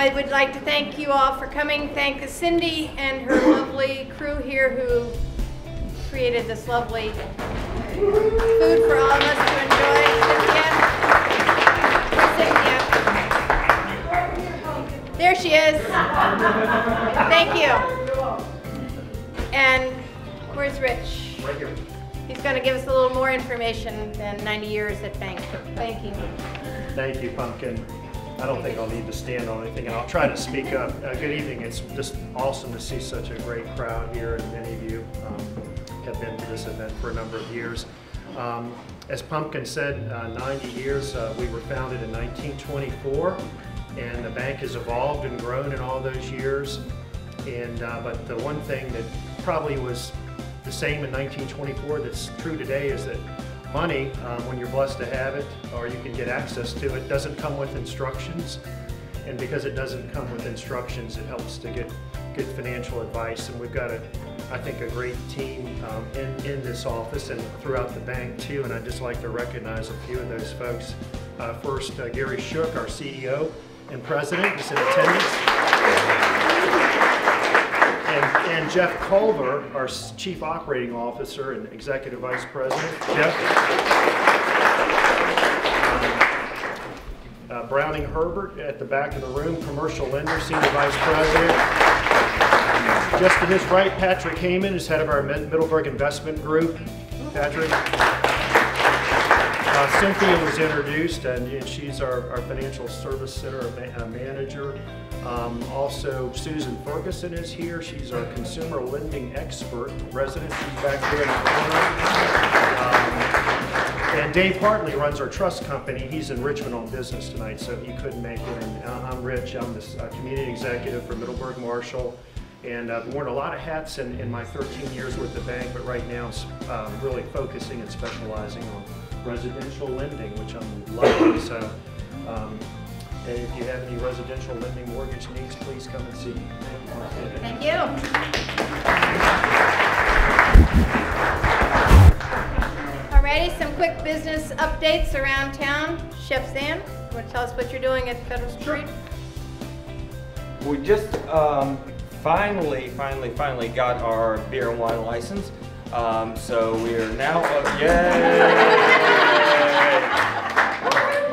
I would like to thank you all for coming. Thank Cindy and her lovely crew here who created this lovely food for all of us to enjoy. Cynthia. There she is. Thank you. And where's Rich? Right here. He's going to give us a little more information than 90 years at banking. Thank you, Pumpkin. I don't think I'll need to stand on anything, and I'll try to speak up. Good evening. It's just awesome to see such a great crowd here, and many of you have been to this event for a number of years. As Pumpkin said, 90 years. We were founded in 1924, and the bank has evolved and grown in all those years. And but the one thing that probably was the same in 1924 that's true today is that money, when you're blessed to have it, or you can get access to it, doesn't come with instructions. And because it doesn't come with instructions, it helps to get good financial advice. And we've got, I think, a great team in this office and throughout the bank too. And I'd just like to recognize a few of those folks. First, Gary Shook, our CEO and president, is in attendance. And Jeff Culver, our Chief Operating Officer and Executive Vice President. Jeff. Browning Herbert at the back of the room, Commercial Lender, Senior Vice President. Just to his right, Patrick Heyman is head of our Middleburg Investment Group. Patrick. Cynthia was introduced, and she's our Financial Service Center manager. Also, Susan Ferguson is here. She's our consumer lending expert resident. She's back there in the corner. And Dave Hartley runs our trust company. He's in Richmond on business tonight, so he couldn't make it. And I'm Rich. I'm the community executive for Middleburg Marshall. And I've worn a lot of hats in my 13 years with the bank, but right now I'm really focusing and specializing on residential lending, which I'm loving. So, and if you have any residential lending mortgage needs, please come and see me. Thank you. Alrighty, some quick business updates around town. Chef Zan, you want to tell us what you're doing at Federal Street? We just finally got our beer and wine license. So we are now yay!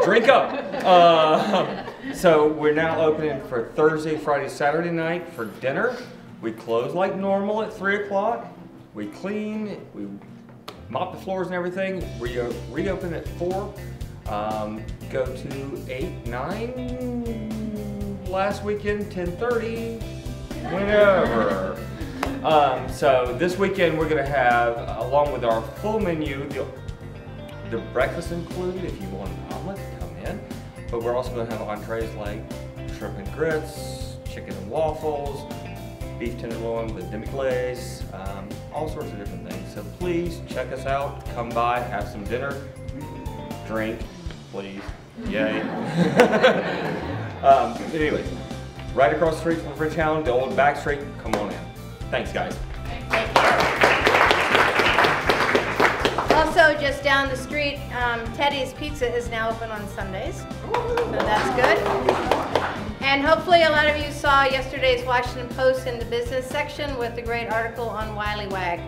Drink up! So we're now opening for Thursday, Friday, Saturday night for dinner. We close like normal at 3 o'clock. We clean, we mop the floors and everything. We reopen at 4. Go to 8, 9. Last weekend, 10:30. Whenever. So this weekend we're going to have, along with our full menu, the breakfast included. If you want an omelet, come in. But we're also going to have entrees like shrimp and grits, chicken and waffles, beef tenderloin with demi-glace, all sorts of different things. So please check us out. Come by, have some dinner, drink, please. Yay. Anyway, right across the street from Bridgetown, the old back street. Come on in. Thanks, guys. Thank you. Also, just down the street, Teddy's Pizza is now open on Sundays, so that's good. And hopefully a lot of you saw yesterday's Washington Post in the business section with the great article on Wiley Wag.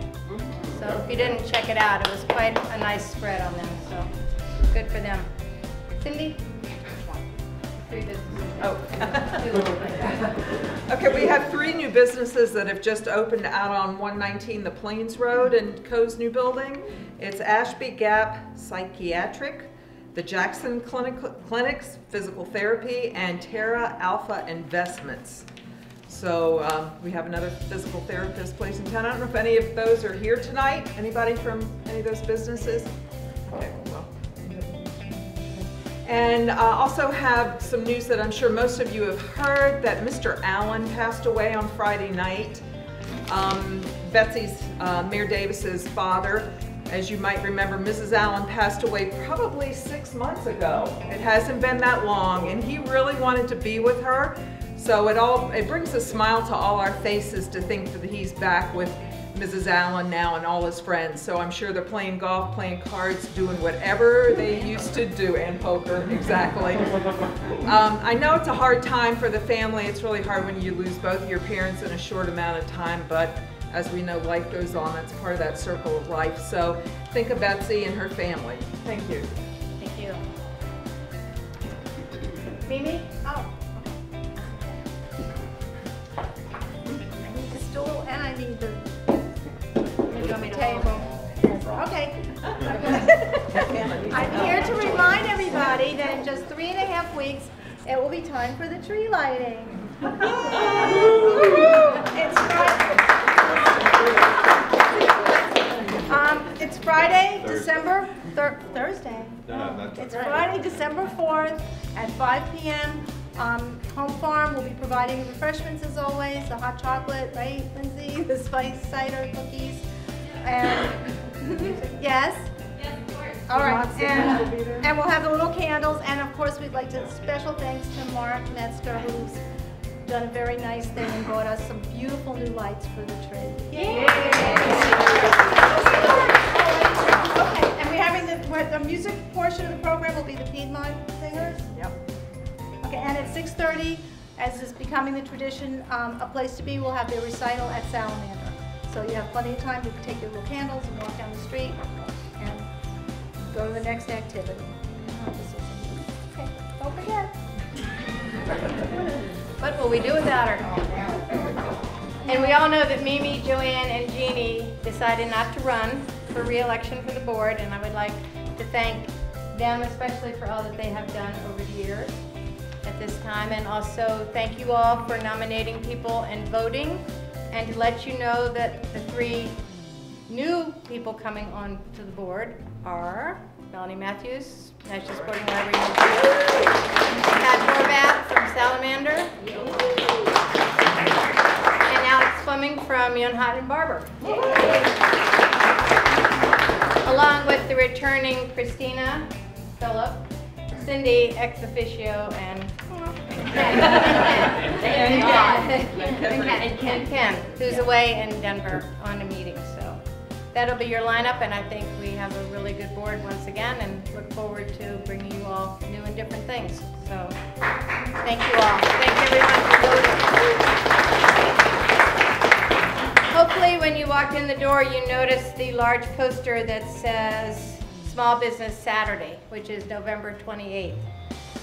So if you didn't check it out, it was quite a nice spread on them, so good for them. Cindy? 3 businesses. Oh. Okay, we have 3 new businesses that have just opened out on 119 the Plains Road in Coe's new building. It's Ashby Gap Psychiatric, the Jackson Clinics Physical Therapy, and Terra Alpha Investments. So we have another physical therapist place in town. I don't know if any of those are here tonight. Anybody from any of those businesses? Okay, well. And also have some news that I'm sure most of you have heard, that Mr. Allen passed away on Friday night. Betsy's, Mayor Davis's father. As you might remember, Mrs. Allen passed away probably 6 months ago. It hasn't been that long, and he really wanted to be with her. So it brings a smile to all our faces to think that he's back with Mrs. Allen now and all his friends. So I'm sure they're playing golf, playing cards, doing whatever they used to do, and poker, exactly. I know it's a hard time for the family. It's really hard when you lose both of your parents in a short amount of time, but as we know, life goes on. That's part of that circle of life. So think of Betsy and her family. Thank you. Thank you. Mimi? Oh. I need the stool and I need the table. Okay. I'm here to remind everybody that in just 3.5 weeks, it will be time for the tree lighting. It's Friday, December Thursday. It's Friday, December 4th at 5 p.m. Home Farm will be providing refreshments as always, the hot chocolate, right, Lindsay? The spice cider cookies. And yes? Yes, of course. All right. And we'll have the little candles. And of course, we'd like to special thanks to Mark Metzger, who's done a very nice thing and brought us some beautiful new lights for the tree. Yay! Okay, and we're having the music portion of the program will be the Piedmont Singers. Yep. Okay, and at 6:30, as is becoming the tradition, a place to be, we'll have their recital at Salamander. So you have plenty of time to take your little candles and walk down the street and go to the next activity. Okay, don't forget. What will we do without her? And we all know that Mimi, Joanne, and Jeannie decided not to run for re-election for the board, and I would like to thank them especially for all that they have done over the years at this time, and also thank you all for nominating people and voting, and to let you know that the 3 new people coming on to the board are Melanie Matthews, National Sporting Library, Pat Horvath from Salamander, and Alex Fleming from Yonhot and Barber. Along with the returning Christina, Phillip, Cindy ex officio, and Ken, who's away in Denver on a meeting. So that'll be your lineup, and I think we have a really good board once again, and look forward to bringing you all new and different things. So thank you all. Thank everyone for voting. Hopefully when you walked in the door, you noticed the large poster that says Small Business Saturday, which is November 28th.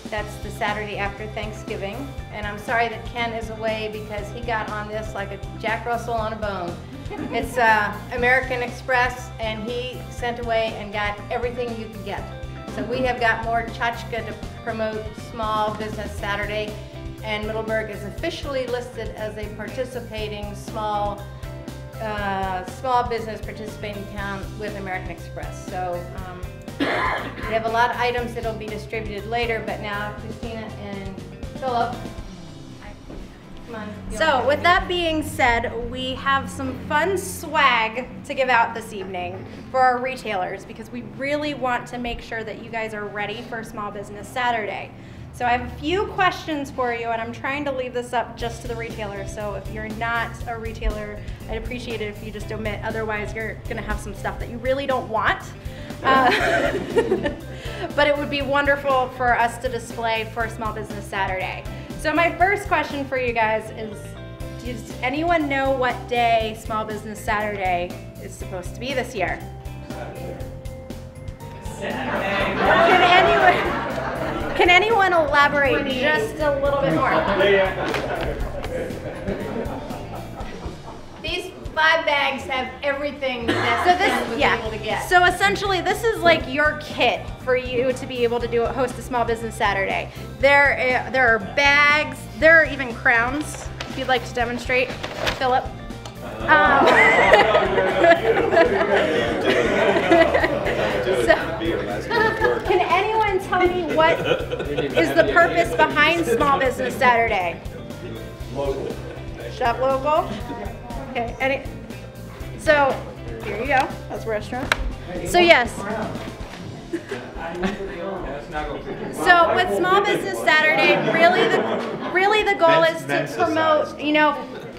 That's the Saturday after Thanksgiving. And I'm sorry that Ken is away because he got on this like a Jack Russell on a bone. It's American Express, and he sent away and got everything you could get. So we have got more tchotchke to promote Small Business Saturday, and Middleburg is officially listed as a participating small business participating town with American Express. So we have a lot of items that will be distributed later, but now Christina and Phillip. Come on. So with that being said, we have some fun swag to give out this evening for our retailers because we really want to make sure that you guys are ready for Small Business Saturday. So I have a few questions for you, and I'm trying to leave this up just to the retailers. So if you're not a retailer, I'd appreciate it if you just omit. Otherwise, you're gonna have some stuff that you really don't want. But it would be wonderful for us to display for Small Business Saturday. So my first question for you guys is, does anyone know what day Small Business Saturday is supposed to be this year? Saturday. Can anyone elaborate just a little bit more? These 5 bags have everything that Ken was able to get. So essentially, this is like your kit for you to be able to host a Small Business Saturday. There are bags. There are even crowns. If you'd like to demonstrate, Phillip. Can anyone tell me what is the purpose behind Small Business Saturday? Local. Shop local? Okay, so here you go, that's a restaurant. So yes. So with Small Business Saturday, really the goal is to promote,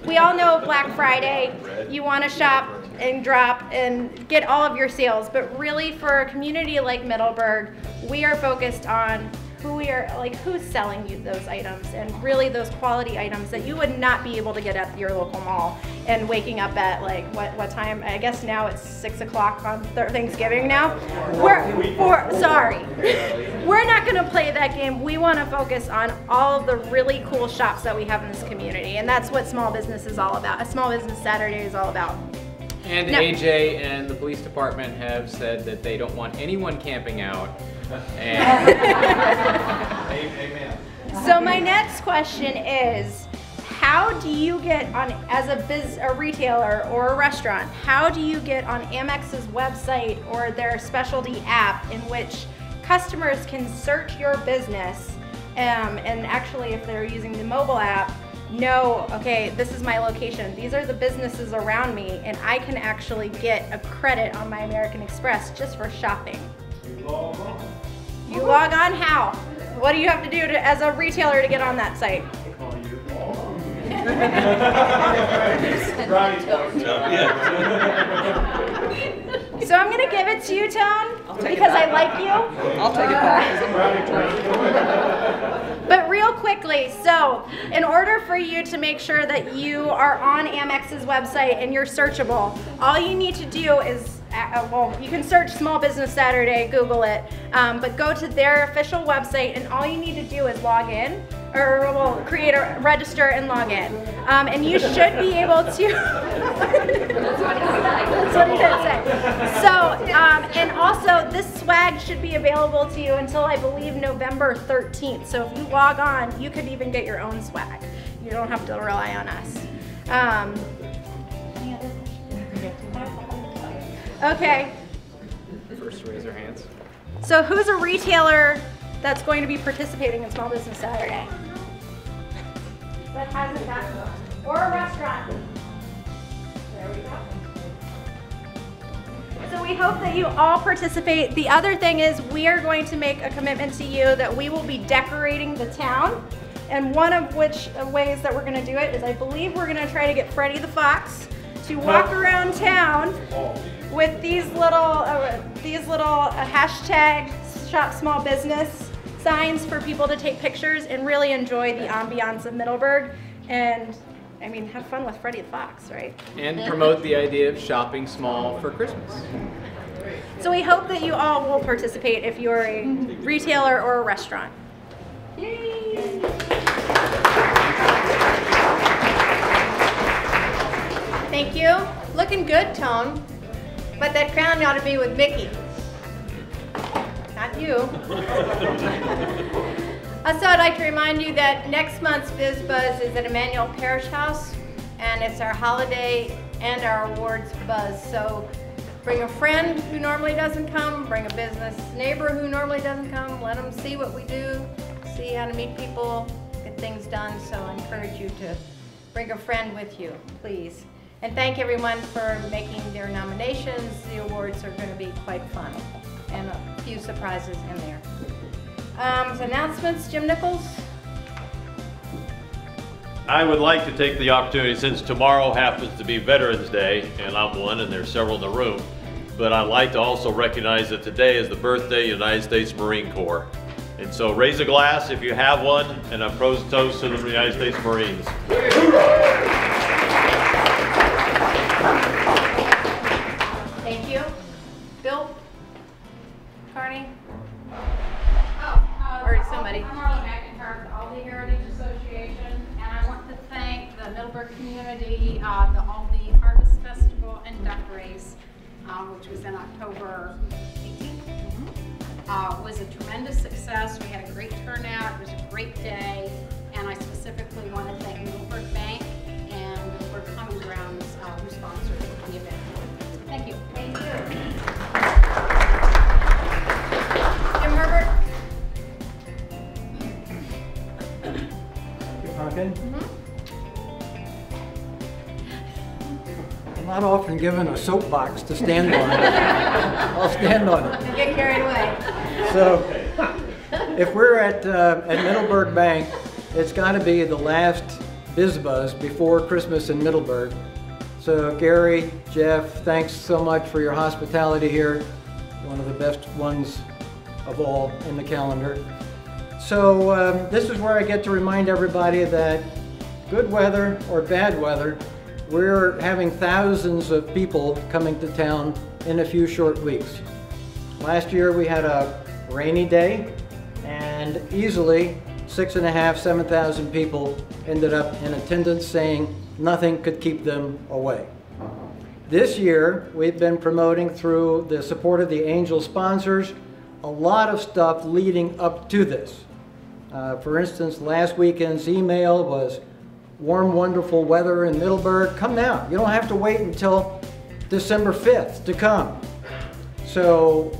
we all know Black Friday, you want to shop and drop and get all of your sales. But really, for a community like Middleburg, we are focused on who's selling you those items, and really those quality items that you would not be able to get at your local mall. And waking up at like what time? I guess now it's 6 o'clock on Thanksgiving now. Sorry, we're not going to play that game. We want to focus on all of the really cool shops that we have in this community, and that's what Small Business is all about. A Small Business Saturday is all about. And AJ and the police department have said that they don't want anyone camping out. And amen. So my next question is, how do you get on, as a retailer or a restaurant, how do you get on Amex's website or their specialty app in which customers can search your business, and actually if they're using the mobile app, know, okay, this is my location, these are the businesses around me, and I can actually get a credit on my American Express just for shopping? You log on how? What do you have to do as a retailer to get on that site? So I'm going to give it to you, Tone, because I like you. I'll take it back. But real quickly, so in order for you to make sure that you are on Amex's website and you're searchable, all you need to do is, well, you can search Small Business Saturday, Google it, but go to their official website, and all you need to do is log in, or well, register and log in. And you should be able to. That's what he did say. So, and also this swag should be available to you until I believe November 13th. So if you log on, you could even get your own swag. You don't have to rely on us. Okay. First to raise their hands. So who's a retailer that's going to be participating in Small Business Saturday? That hasn't gotten, or a restaurant. There we go. So we hope that you all participate. The other thing is we are going to make a commitment to you that we will be decorating the town. And one of which ways that we're going to do it is I believe we're going to try to get Freddie the Fox to walk around town with these little hashtag Shop Small Business signs for people to take pictures and really enjoy the ambiance of Middleburg, and I mean have fun with Freddie the Fox, right? And promote the idea of shopping small for Christmas. So we hope that you all will participate if you're a retailer or a restaurant. Yay! Thank you. Looking good, Tone. But that crown ought to be with Mickey. Not you. Also, I'd like to remind you that next month's Bizbuzz is at Emmanuel Parish House, and it's our holiday and our awards buzz. So bring a friend who normally doesn't come, bring a business neighbor who normally doesn't come, let them see what we do, see how to meet people, get things done. So I encourage you to bring a friend with you, please. And thank everyone for making their nominations. The awards are going to be quite fun, and a few surprises in there. Announcements, Jim Nichols? I would like to take the opportunity, since tomorrow happens to be Veterans Day, and I'm one, and there's several in the room, but I'd like to also recognize that today is the birthday of the United States Marine Corps. And so raise a glass if you have one, and a toast to the United States Marines. Thank you. Bill? Carney? Or somebody. I'm Marla McIntyre with the Aldi Heritage Association, and I want to thank the Middleburg community, the Aldi Harvest Festival and Duck Race, which was in October 18th. Was a tremendous success. We had a great turnout. It was a great day, and I specifically want to thank Middleburg Bank and Middleburg Common Grounds who sponsored the event. Thank you. Thank you. Jim Herbert? Pumpkin. I'm not often given a soapbox to stand on. I'll stand on it. Get carried away. So, if we're at Middleburg Bank, it's got to be the last Bizbuzz before Christmas in Middleburg. So Gary, Jeff, thanks so much for your hospitality here. One of the best ones of all in the calendar. So this is where I get to remind everybody that good weather or bad weather, we're having thousands of people coming to town in a few short weeks. Last year we had a rainy day and easily 6,500, 7,000 people ended up in attendance, saying nothing could keep them away. This year we've been promoting through the support of the Angel sponsors a lot of stuff leading up to this. For instance, last weekend's email was warm, wonderful weather in Middleburg. Come now. You don't have to wait until December 5th to come. So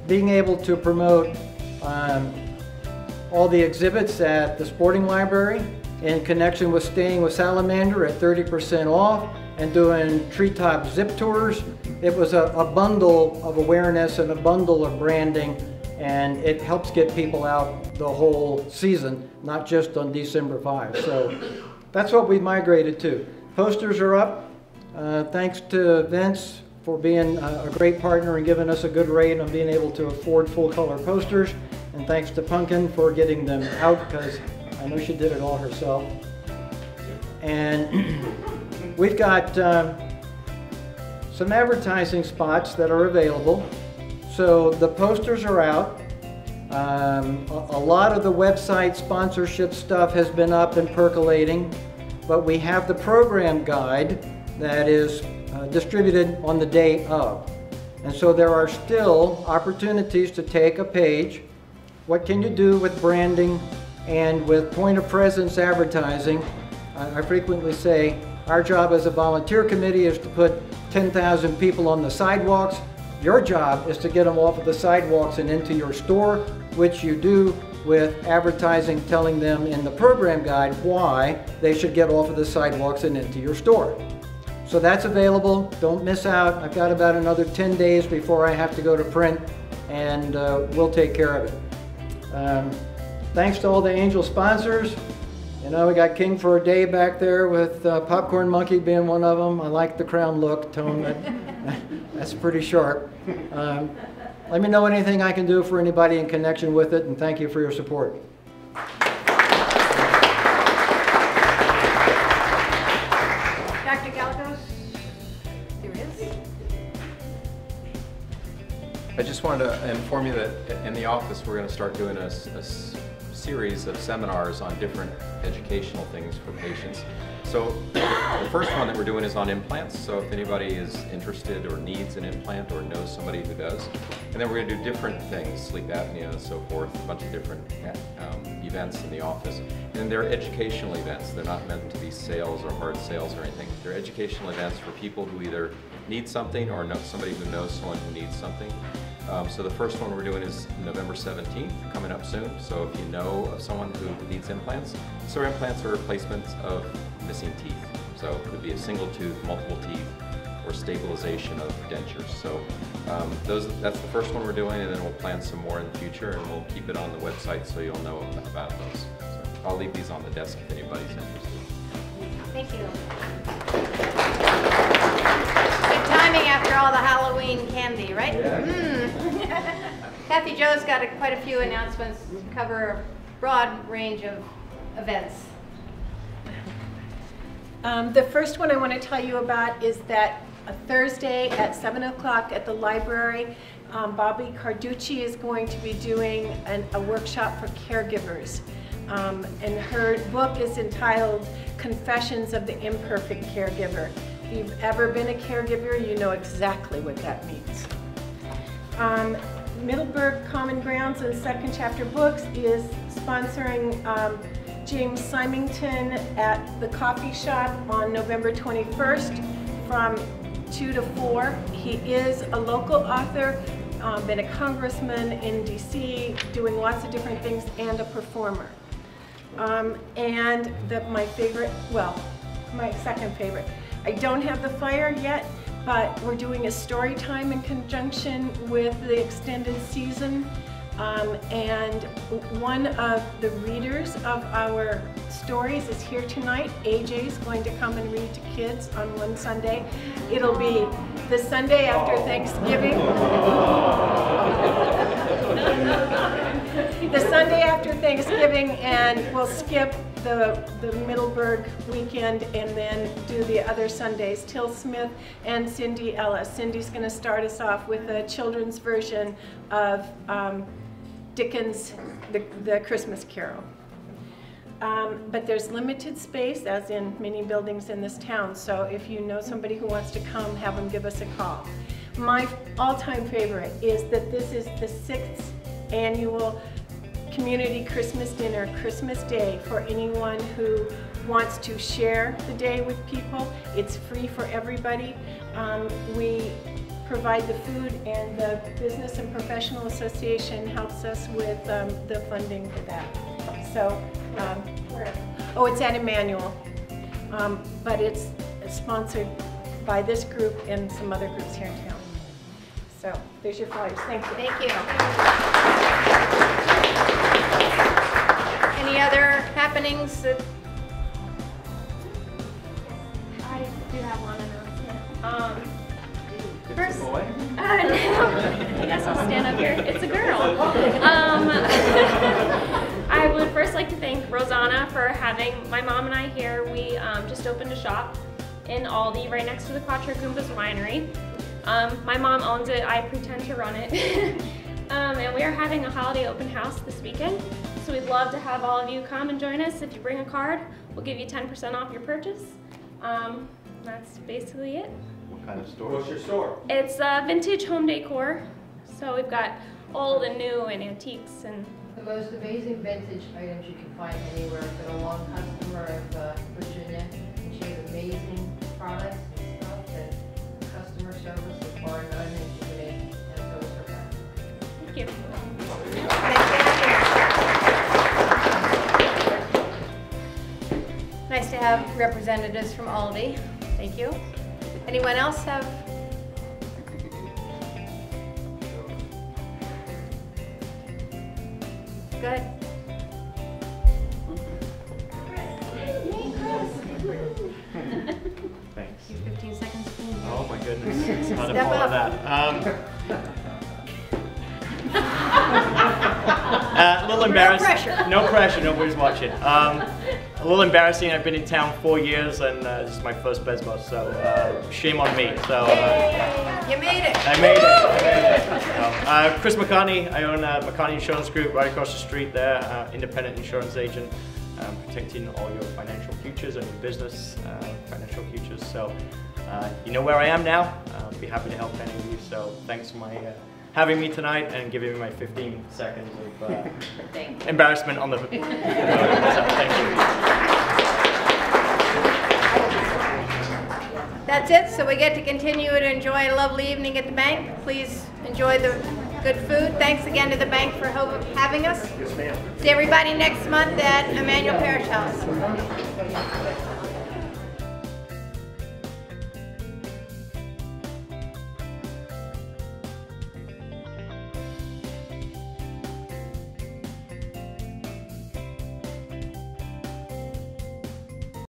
being able to promote all the exhibits at the Sporting Library in connection with staying with Salamander at 30% off and doing treetop zip tours. It was a bundle of awareness and a bundle of branding, and it helps get people out the whole season, not just on December 5. So that's what we've migrated to. Posters are up. Thanks to Vince for being a great partner and giving us a good rate on being able to afford full color posters. And thanks to Pumpkin for getting them out, because I know she did it all herself. And we've got some advertising spots that are available. So the posters are out. A lot of the website sponsorship stuff has been up and percolating, but we have the program guide that is distributed on the day of. And so there are still opportunities to take a page. What can you do with branding and with point of presence advertising? I frequently say our job as a volunteer committee is to put 10,000 people on the sidewalks. Your job is to get them off of the sidewalks and into your store, which you do with advertising telling them in the program guide why they should get off of the sidewalks and into your store. So that's available. Don't miss out. I've got about another 10 days before I have to go to print, and we'll take care of it. Thanks to all the Angel sponsors. You know, we got King for a Day back there with Popcorn Monkey being one of them. I like the crown look, Tone. That's pretty sharp. Let me know anything I can do for anybody in connection with it, and thank you for your support. Dr. Gallegos, here it is. I just wanted to inform you that in the office we're going to start doing a series of seminars on different educational things for patients. So the first one that we're doing is on implants, so if anybody is interested or needs an implant or knows somebody who does. And then we're going to do different things, sleep apnea and so forth, a bunch of different events in the office. And they're educational events. They're not meant to be sales or hard sales or anything. They're educational events for people who either need something or know somebody who knows someone who needs something. So the first one we're doing is November 17th, coming up soon. So if you know of someone who needs implants, so implants are replacements of missing teeth. So it could be a single tooth, multiple teeth, or stabilization of dentures. So that's the first one we're doing, and then we'll plan some more in the future, and we'll keep it on the website so you'll know about those. So I'll leave these on the desk if anybody's interested. Thank you. Good timing after all the Halloween candy, right? Yeah. Kathy Jo's got quite a few announcements to cover a broad range of events. The first one I want to tell you about is that Thursday at 7 o'clock at the library, Bobby Carducci is going to be doing a workshop for caregivers. And her book is entitled Confessions of the Imperfect Caregiver. If you've ever been a caregiver, you know exactly what that means. Middleburg Common Grounds and Second Chapter Books is sponsoring James Symington at the coffee shop on November 21st from 2 to 4. He is a local author, been a congressman in DC, doing lots of different things, and a performer. And my second favorite. I don't have the flyer yet, but we're doing a story time in conjunction with the extended season. And one of the readers of our stories is here tonight. AJ is going to come and read to kids on one Sunday. It'll be the Sunday after Thanksgiving. The Sunday after Thanksgiving, and we'll skip the Middleburg weekend and then do the other Sundays. Till Smith and Cindy Ellis. Cindy's going to start us off with a children's version of Dickens' the Christmas Carol. But there's limited space, as in many buildings in this town, so if you know somebody who wants to come, have them give us a call. My all-time favorite is that this is the 6th annual Community Christmas Dinner, Christmas Day, for anyone who wants to share the day with people. It's free for everybody. We provide the food, and the Business and Professional Association helps us with the funding for that. So, oh, it's at Emmanuel, but it's sponsored by this group and some other groups here in town. So, there's your flyers. Thank you. Thank you. Any other happenings that? I do have one announcement. First, boy? No, I guess I'll stand up here. It's a girl. I would first like to thank Rosanna for having my mom and I here. We just opened a shop in Aldi right next to the Quattro Goombas Winery. My mom owns it. I pretend to run it. And we are having a holiday open house this weekend. So we'd love to have all of you come and join us. If you bring a card, we'll give you 10% off your purchase. That's basically it. What kind of store? What's your store? It's vintage home decor. So we've got old and new and antiques and the most amazing vintage items you can find anywhere. I've been a long customer of Virginia, and she has amazing products and stuff that customer service is bar none, and she would and so is her back. Thank you. Nice to have representatives from Aldi. Thank you. Anyone else have? Good. Thanks. 15 seconds. Oh my goodness. How to Step follow up. that. A little embarrassing. No pressure. No pressure, nobody's watching. A little embarrassing, I've been in town 4 years and this is my first Bizbuzz, so shame on me. So You made it. I made it. Chris McCartney, I own McCartney Insurance Group right across the street there, independent insurance agent, protecting all your financial futures and your business financial futures. So you know where I am now. I'll be happy to help any of you. So thanks for having me tonight and giving me my 15 seconds of embarrassment on the thank you. That's it, so we get to continue to enjoy a lovely evening at the bank. Please enjoy the good food. Thanks again to the bank for having us. Yes, ma'am. See everybody next month at Emmanuel Parish House.